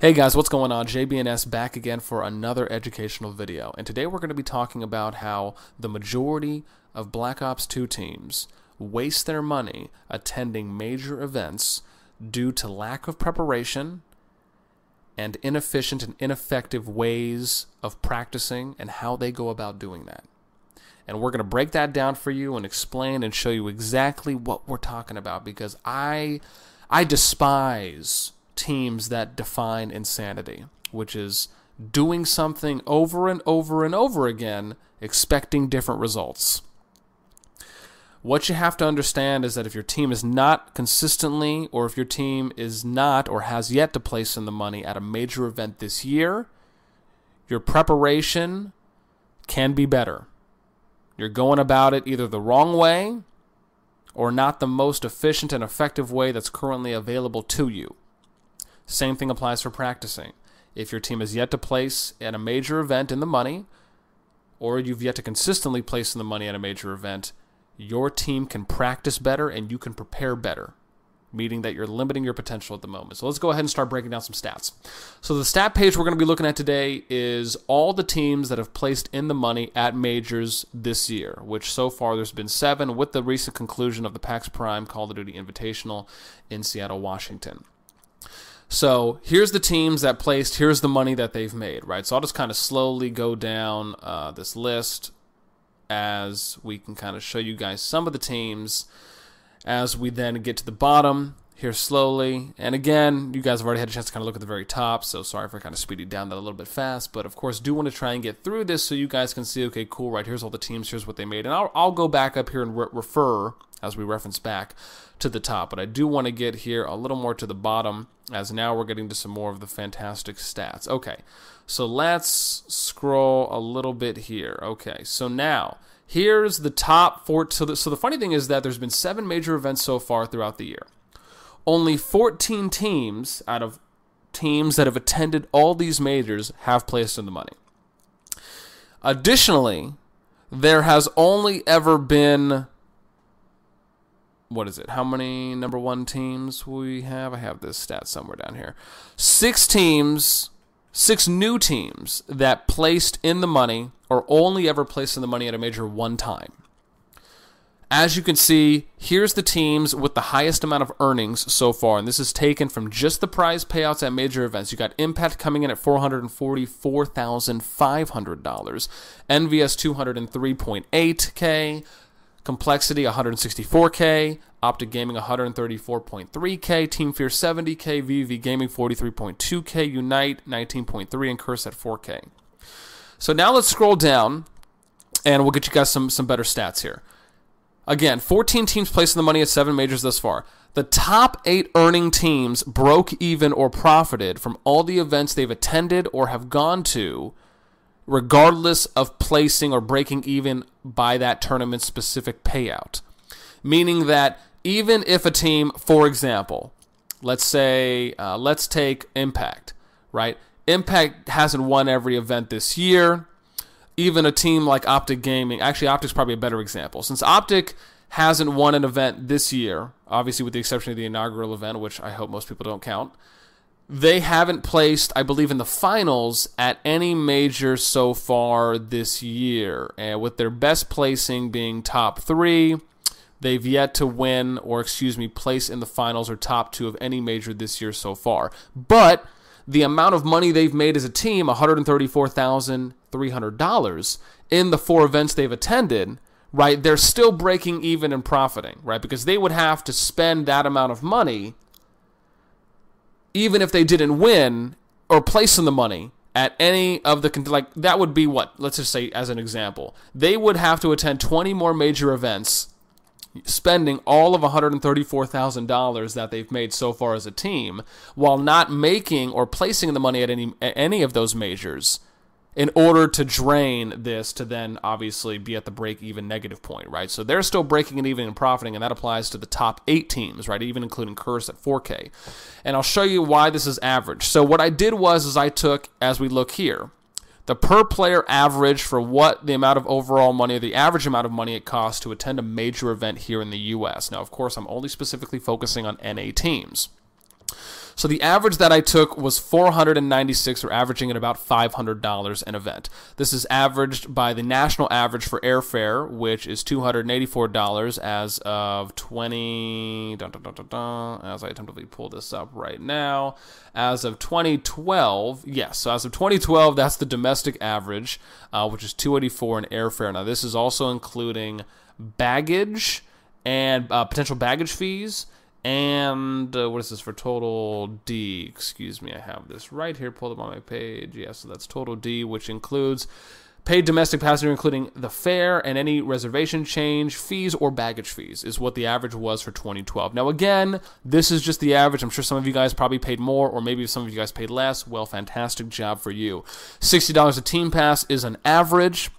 Hey guys, what's going on? JBNS back again for another educational video. And today we're going to be talking about how the majority of Black Ops 2 teams waste their money attending major events due to lack of preparation and inefficient and ineffective ways of practicing and how they go about doing that. And we're going to break that down for you and explain and show you exactly what we're talking about, because I despise teams that define insanity, which is doing something over and over and over again, expecting different results. What you have to understand is that if your team is not consistently, or if your team is not or has yet to place in the money at a major event this year, your preparation can be better. You're going about it either the wrong way or not the most efficient and effective way that's currently available to you. Same thing applies for practicing. If your team has yet to place at a major event in the money, or you've yet to consistently place in the money at a major event, your team can practice better and you can prepare better, meaning that you're limiting your potential at the moment. So let's go ahead and start breaking down some stats. So the stat page we're going to be looking at today is all the teams that have placed in the money at majors this year, which so far there's been 7 with the recent conclusion of the PAX Prime Call of Duty Invitational in Seattle, Washington. So here's the teams that placed, here's the money that they've made, right? So I'll just kind of slowly go down this list as we can kind of show you guys some of the teams as we then get to the bottom here slowly. And again, you guys have already had a chance to kind of look at the very top, so sorry for kind of speeding down that a little bit fast, but of course do want to try and get through this so you guys can see, okay, cool, right, here's all the teams, here's what they made. And I'll go back up here and refer, as we reference back, to the top, but I do want to get here a little more to the bottom, as now we're getting to some more of the fantastic stats. Okay, so let's scroll a little bit here. Okay, so now here's the top 4. So the funny thing is that there's been 7 major events so far throughout the year. Only 14 teams out of teams that have attended all these majors have placed in the money. Additionally, there has only ever been, what is it? How many number 1 teams we have? I have this stat somewhere down here. 6 teams, 6 new teams that placed in the money or only ever placed in the money at a major one time. As you can see, here's the teams with the highest amount of earnings so far, and this is taken from just the prize payouts at major events. You got Impact coming in at $444,500, NVS $203.8K, Complexity $164K, Optic Gaming $134.3K, Team Fear $70K, VV Gaming $43.2K, Unite $19.3, and Curse at $4K. So now let's scroll down, and we'll get you guys some better stats here. Again, 14 teams placed in the money at 7 majors thus far. The top 8 earning teams broke even or profited from all the events they've attended or have gone to, regardless of placing or breaking even by that tournament-specific payout. Meaning that even if a team, for example, let's say, let's take Impact, right? Impact hasn't won every event this year. Even a team like Optic Gaming, actually Optic's probably a better example. Since Optic hasn't won an event this year, obviously with the exception of the inaugural event, which I hope most people don't count, they haven't placed, I believe, in the finals at any major so far this year. And with their best placing being top 3, they've yet to win, or excuse me, place in the finals or top 2 of any major this year so far. But the amount of money they've made as a team, $134,300, in the 4 events they've attended, right, they're still breaking even and profiting, right? Because they would have to spend that amount of money even if they didn't win or place in the money at any of the, like, that would be what? Let's just say, as an example, they would have to attend 20 more major events, spending all of $134,000 that they've made so far as a team, while not making or placing the money at any of those majors, in order to drain this to then obviously be at the break-even negative point, right? So they're still breaking it even and profiting, and that applies to the top 8 teams, right? Even including Curse at 4K. And I'll show you why this is average. So what I did was I took, as we look here, the per player average for what the amount of overall money, the average amount of money it costs to attend a major event here in the U.S. Now, of course, I'm only specifically focusing on NA teams. So the average that I took was 496, or averaging at about $500 an event. This is averaged by the national average for airfare, which is $284 as of 20. As I attempt to pull this up right now, as of 2012. Yes, so as of 2012, that's the domestic average, which is $284 in airfare. Now this is also including baggage and potential baggage fees. And what is this for total D? Excuse me, I have this right here pulled up on my page. Yeah, so that's total D, which includes paid domestic passenger, including the fare and any reservation change fees or baggage fees, is what the average was for 2012. Now, again, this is just the average. I'm sure some of you guys probably paid more, or maybe some of you guys paid less. Well, fantastic job for you. $60 a team pass is an average.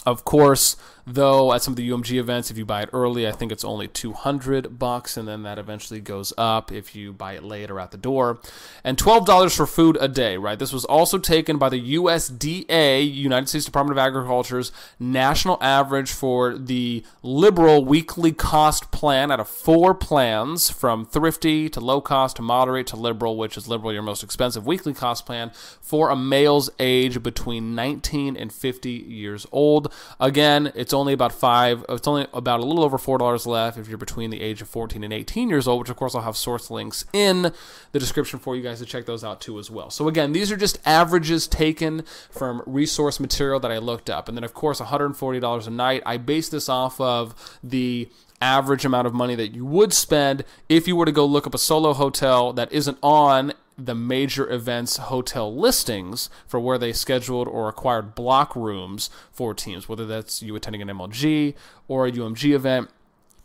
Of course, though, at some of the UMG events, if you buy it early, I think it's only $200, and then that eventually goes up if you buy it late or at the door. And $12 for food a day, right? This was also taken by the USDA, United States Department of Agriculture's national average for the liberal weekly cost plan out of 4 plans, from thrifty to low cost to moderate to liberal, which is liberal, your most expensive weekly cost plan, for a male's age between 19 and 50 years old. Again, it's only about a little over $4 left if you're between the age of 14 and 18 years old, which of course I'll have source links in the description for you guys to check those out too as well. So again, these are just averages taken from resource material that I looked up. And then of course $140 a night. I base this off of the average amount of money that you would spend if you were to go look up a solo hotel that isn't on the major events hotel listings for where they scheduled or acquired block rooms for teams, whether that's you attending an MLG or a UMG event.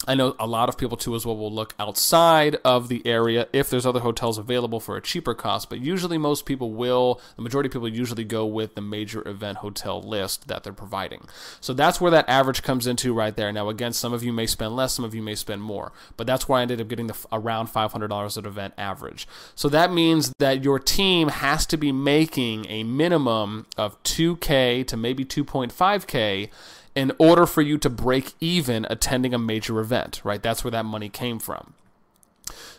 I know a lot of people too as well will look outside of the area if there's other hotels available for a cheaper cost, but usually the majority of people usually go with the major event hotel list that they're providing. So that's where that average comes into right there. Now again, some of you may spend less, some of you may spend more, but that's where I ended up getting around $500 at event average. So that means that your team has to be making a minimum of $2K to maybe $2.5K in order for you to break even attending a major event, right? That's where that money came from.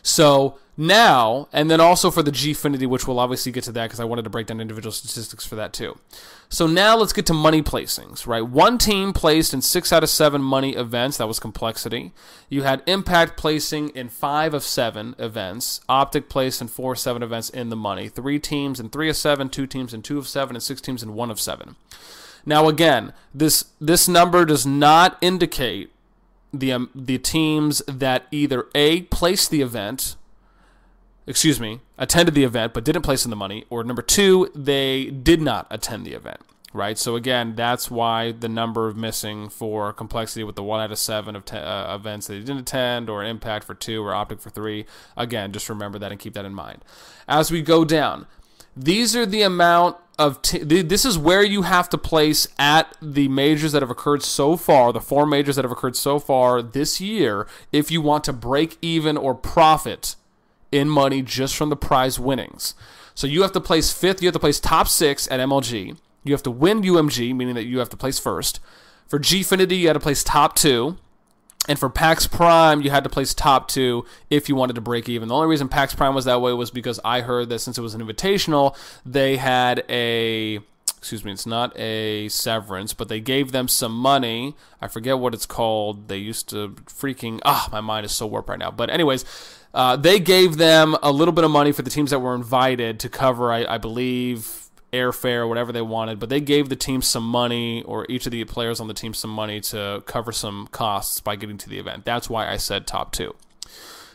So now, and then also for the Gfinity, which we'll obviously get to that because I wanted to break down individual statistics for that too. So now let's get to money placings, right? One team placed in 6 out of 7 money events. That was Complexity. You had Impact placing in 5 of 7 events. Optic placed in 4 of 7 events in the money. 3 teams in 3 of 7, 2 teams in 2 of 7, and 6 teams in 1 of 7. Now again, this number does not indicate the teams that either A, attended the event but didn't place in the money, or number 2, they did not attend the event, right? So again, that's why the number of missing for Complexity with the 1 out of 7 of events that they didn't attend, or Impact for 2, or Optic for 3. Again, just remember that and keep that in mind. As we go down, these are the amount of this is where you have to place at the majors that have occurred so far, the 4 majors that have occurred so far this year, if you want to break even or profit in money just from the prize winnings. So you have to place 5th, you have to place top 6 at MLG. You have to win UMG, meaning that you have to place first. For Gfinity, you had to place top 2. And for PAX Prime, you had to place top 2 if you wanted to break even. The only reason PAX Prime was that way was because I heard that since it was an invitational, they had it's not a severance, but they gave them some money. I forget what it's called. They used to my mind is so warped right now. But anyways, they gave them a little bit of money for the teams that were invited to cover, I believe, airfare, whatever they wanted, but they gave the team some money, or each of the players on the team some money to cover some costs by getting to the event. That's why I said top 2.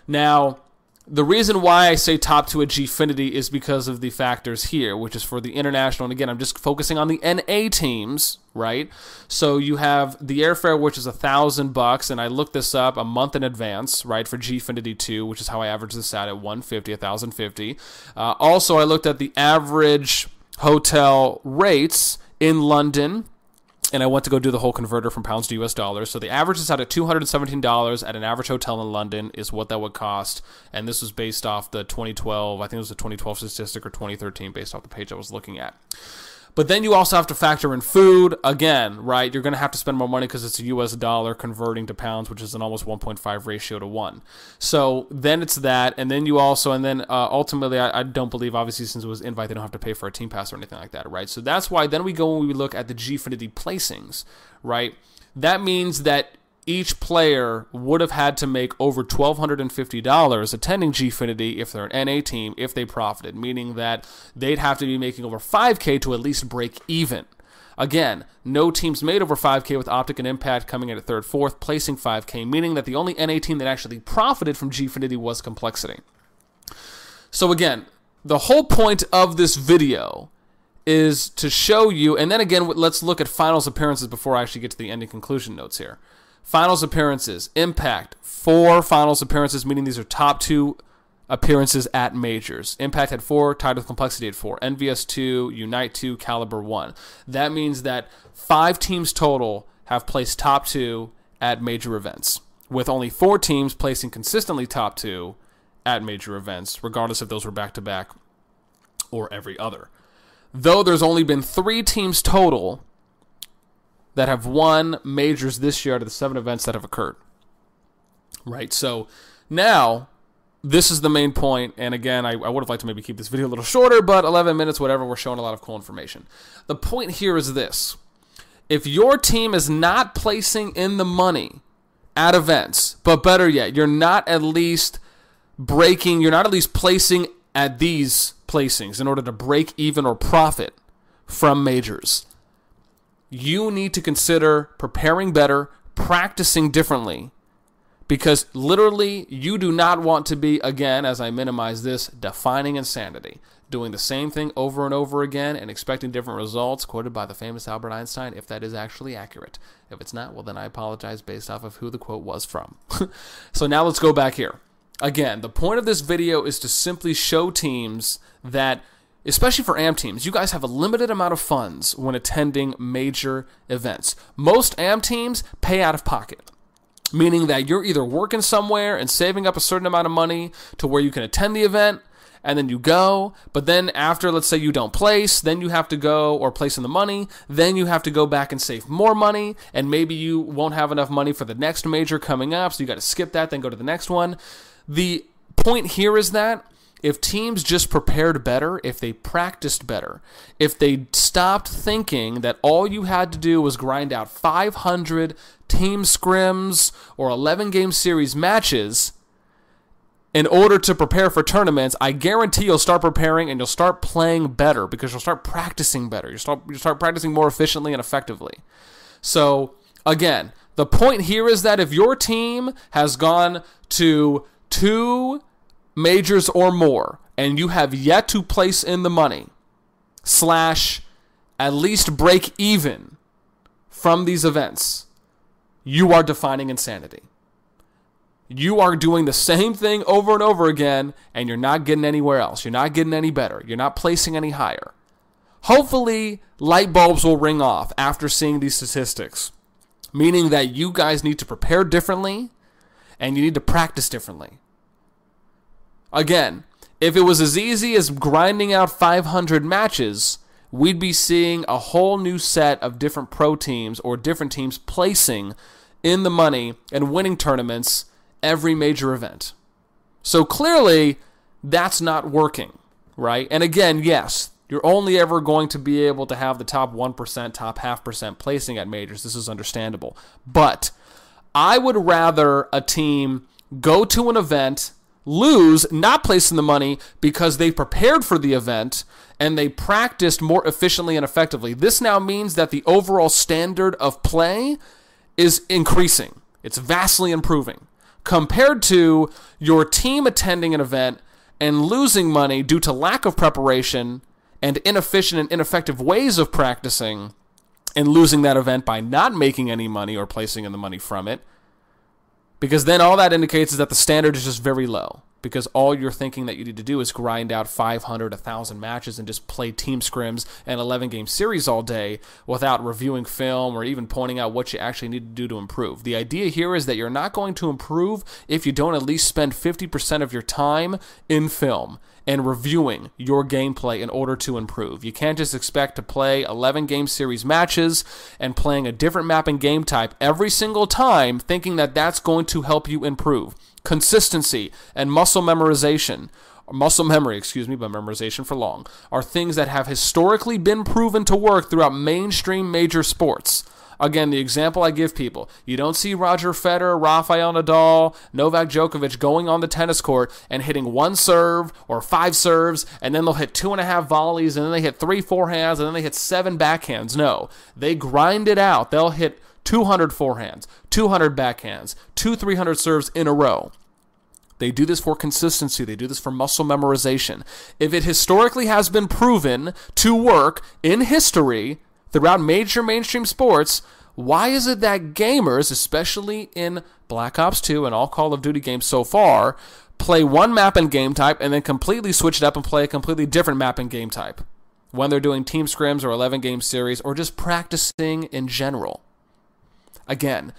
Now, the reason why I say top 2 at Gfinity is because of the factors here, which is for the international, and again, I'm just focusing on the NA teams, right? So you have the airfare, which is $1,000, and I looked this up a month in advance, right, for Gfinity 2, which is how I averaged this out at $150. Also, I looked at the average hotel rates in London, and I went to go do the whole converter from pounds to US dollars. So the average is out at $217 at an average hotel in London is what that would cost. And this was based off the 2012, I think it was the 2012 statistic or 2013 based off the page I was looking at. But then you also have to factor in food. Again, right, you're going to have to spend more money because it's a US dollar converting to pounds, which is an almost 1.5 ratio to 1. So then it's that, and then you also, and then ultimately, I don't believe, obviously, since it was invite, they don't have to pay for a team pass or anything like that, right? So that's why then we go and we look at the Gfinity placings, right? That means that each player would have had to make over $1,250 attending Gfinity if they're an NA team, if they profited, meaning that they'd have to be making over $5K to at least break even. Again, no teams made over $5K, with Optic and Impact coming in at third, fourth, placing $5K, meaning that the only NA team that actually profited from Gfinity was Complexity. So again, the whole point of this video is to show you, and then again, let's look at finals appearances before I actually get to the ending conclusion notes here. Finals appearances, Impact, 4 finals appearances, meaning these are top 2 appearances at majors. Impact had 4, tied with Complexity at 4. NVS 2, Unite 2, Caliber 1. That means that 5 teams total have placed top 2 at major events, with only 4 teams placing consistently top 2 at major events, regardless if those were back-to-back or every other. Though there's only been 3 teams total that have won majors this year out of the 7 events that have occurred. Right, so now this is the main point, and again, I would have liked to maybe keep this video a little shorter, but 11 minutes, whatever, we're showing a lot of cool information. The point here is this. If your team is not placing in the money at events, but better yet, you're not at least placing at these placings in order to break even or profit from majors, you need to consider preparing better, practicing differently, because literally you do not want to be, again, as I minimize this, defining insanity, doing the same thing over and over again and expecting different results, quoted by the famous Albert Einstein, if that is actually accurate. If it's not, well, then I apologize based off of who the quote was from. So now let's go back here. Again, the point of this video is to simply show teams that, especially for AM teams, you guys have a limited amount of funds when attending major events. Most AM teams pay out of pocket, meaning that you're either working somewhere and saving up a certain amount of money to where you can attend the event, and then you go, but then after, let's say you don't place, then you have to go, or place in the money, then you have to go back and save more money, and maybe you won't have enough money for the next major coming up, so you got to skip that, then go to the next one. The point here is that if teams just prepared better, if they practiced better, if they stopped thinking that all you had to do was grind out 500 team scrims or 11-game series matches in order to prepare for tournaments, I guarantee you'll start preparing and you'll start playing better because you'll start practicing better. You'll start practicing more efficiently and effectively. So, again, the point here is that if your team has gone to 2 majors or more, and you have yet to place in the money, / at least break even from these events, you are defining insanity. You are doing the same thing over and over again, and you're not getting anywhere else. You're not getting any better. You're not placing any higher. Hopefully, light bulbs will ring off after seeing these statistics, meaning that you guys need to prepare differently, and you need to practice differently. Again, if it was as easy as grinding out 500 matches, we'd be seeing a whole new set of different pro teams or different teams placing in the money and winning tournaments every major event. So clearly, that's not working, right? And again, yes, you're only ever going to be able to have the top 1%, top 0.5% placing at majors. This is understandable. But I would rather a team go to an event, lose, not placing the money because they prepared for the event and they practiced more efficiently and effectively. This now means that the overall standard of play is increasing. It's vastly improving compared to your team attending an event and losing money due to lack of preparation and inefficient and ineffective ways of practicing, and losing that event by not making any money or placing in the money from it. Because then all that indicates is that the standard is just very low. because all you're thinking that you need to do is grind out 500, 1,000 matches and just play team scrims and 11-game series all day without reviewing film or even pointing out what you actually need to do to improve. The idea here is that you're not going to improve if you don't at least spend 50% of your time in film and reviewing your gameplay in order to improve. You can't just expect to play 11-game series matches and playing a different map and game type every single time thinking that that's going to help you improve. Consistency and muscle memory, but memorization for long, are things that have historically been proven to work throughout mainstream major sports. Again, the example I give people, you don't see Roger Federer, Rafael Nadal, Novak Djokovic going on the tennis court and hitting one serve or 5 serves, and then they'll hit 2.5 volleys, and then they hit 3 forehands, and then they hit 7 backhands. No, they grind it out. They'll hit 200 forehands, 200 backhands, 300 serves in a row. They do this for consistency. They do this for muscle memorization. If it historically has been proven to work in history throughout major mainstream sports, why is it that gamers, especially in Black Ops 2 and all Call of Duty games so far, play one map and game type and then completely switch it up and play a completely different map and game type when they're doing team scrims or 11-game series or just practicing in general? Again,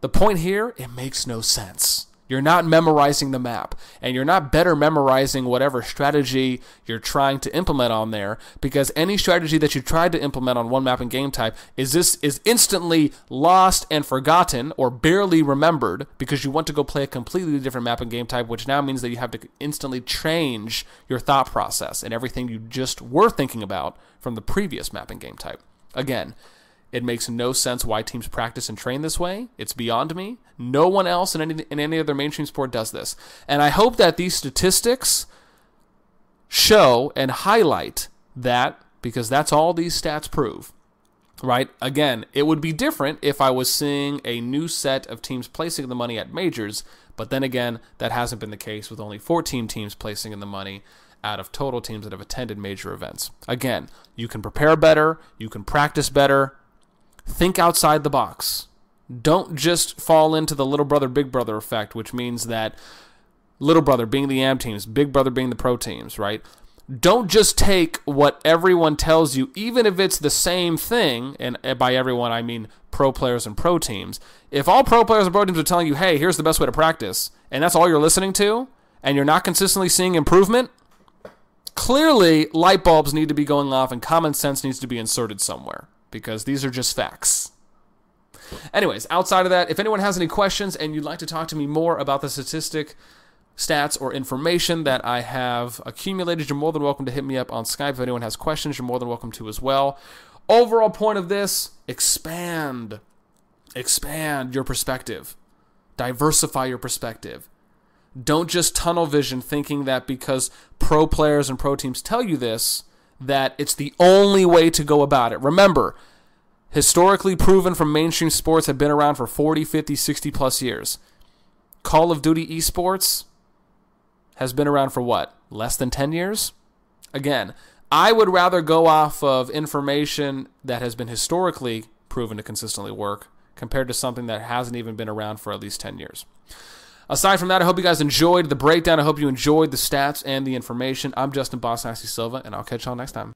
the point here, it makes no sense. You're not memorizing the map, and you're not better memorizing whatever strategy you're trying to implement on there, because any strategy that you tried to implement on one map and game type is instantly lost and forgotten or barely remembered because you want to go play a completely different map and game type, which now means that you have to instantly change your thought process and everything you just were thinking about from the previous map and game type. Again, it makes no sense why teams practice and train this way. It's beyond me. No one else in any other mainstream sport does this. And I hope that these statistics show and highlight that, because that's all these stats prove, right? Again, it would be different if I was seeing a new set of teams placing the money at majors, but then again, that hasn't been the case with only 14 teams placing in the money out of total teams that have attended major events. Again, you can prepare better, you can practice better. Think outside the box. Don't just fall into the little brother, big brother effect, which means that little brother being the AM teams, big brother being the pro teams, right? Don't just take what everyone tells you, even if it's the same thing, and by everyone I mean pro players and pro teams. If all pro players and pro teams are telling you, hey, here's the best way to practice, and that's all you're listening to, and you're not consistently seeing improvement, clearly light bulbs need to be going off and common sense needs to be inserted somewhere, because these are just facts. Anyways, outside of that, if anyone has any questions and you'd like to talk to me more about the statistic, stats, or information that I have accumulated, you're more than welcome to hit me up on Skype. If anyone has questions, you're more than welcome to as well. Overall point of this, expand your perspective. Diversify your perspective. Don't just tunnel vision thinking that because pro players and pro teams tell you this, that it's the only way to go about it. Remember, historically proven from mainstream sports have been around for 40, 50, 60 plus years. Call of Duty esports has been around for what? Less than 10 years? Again, I would rather go off of information that has been historically proven to consistently work compared to something that hasn't even been around for at least 10 years. Aside from that, I hope you guys enjoyed the breakdown. I hope you enjoyed the stats and the information. I'm Justin Boss Nasty Silva, and I'll catch y'all next time.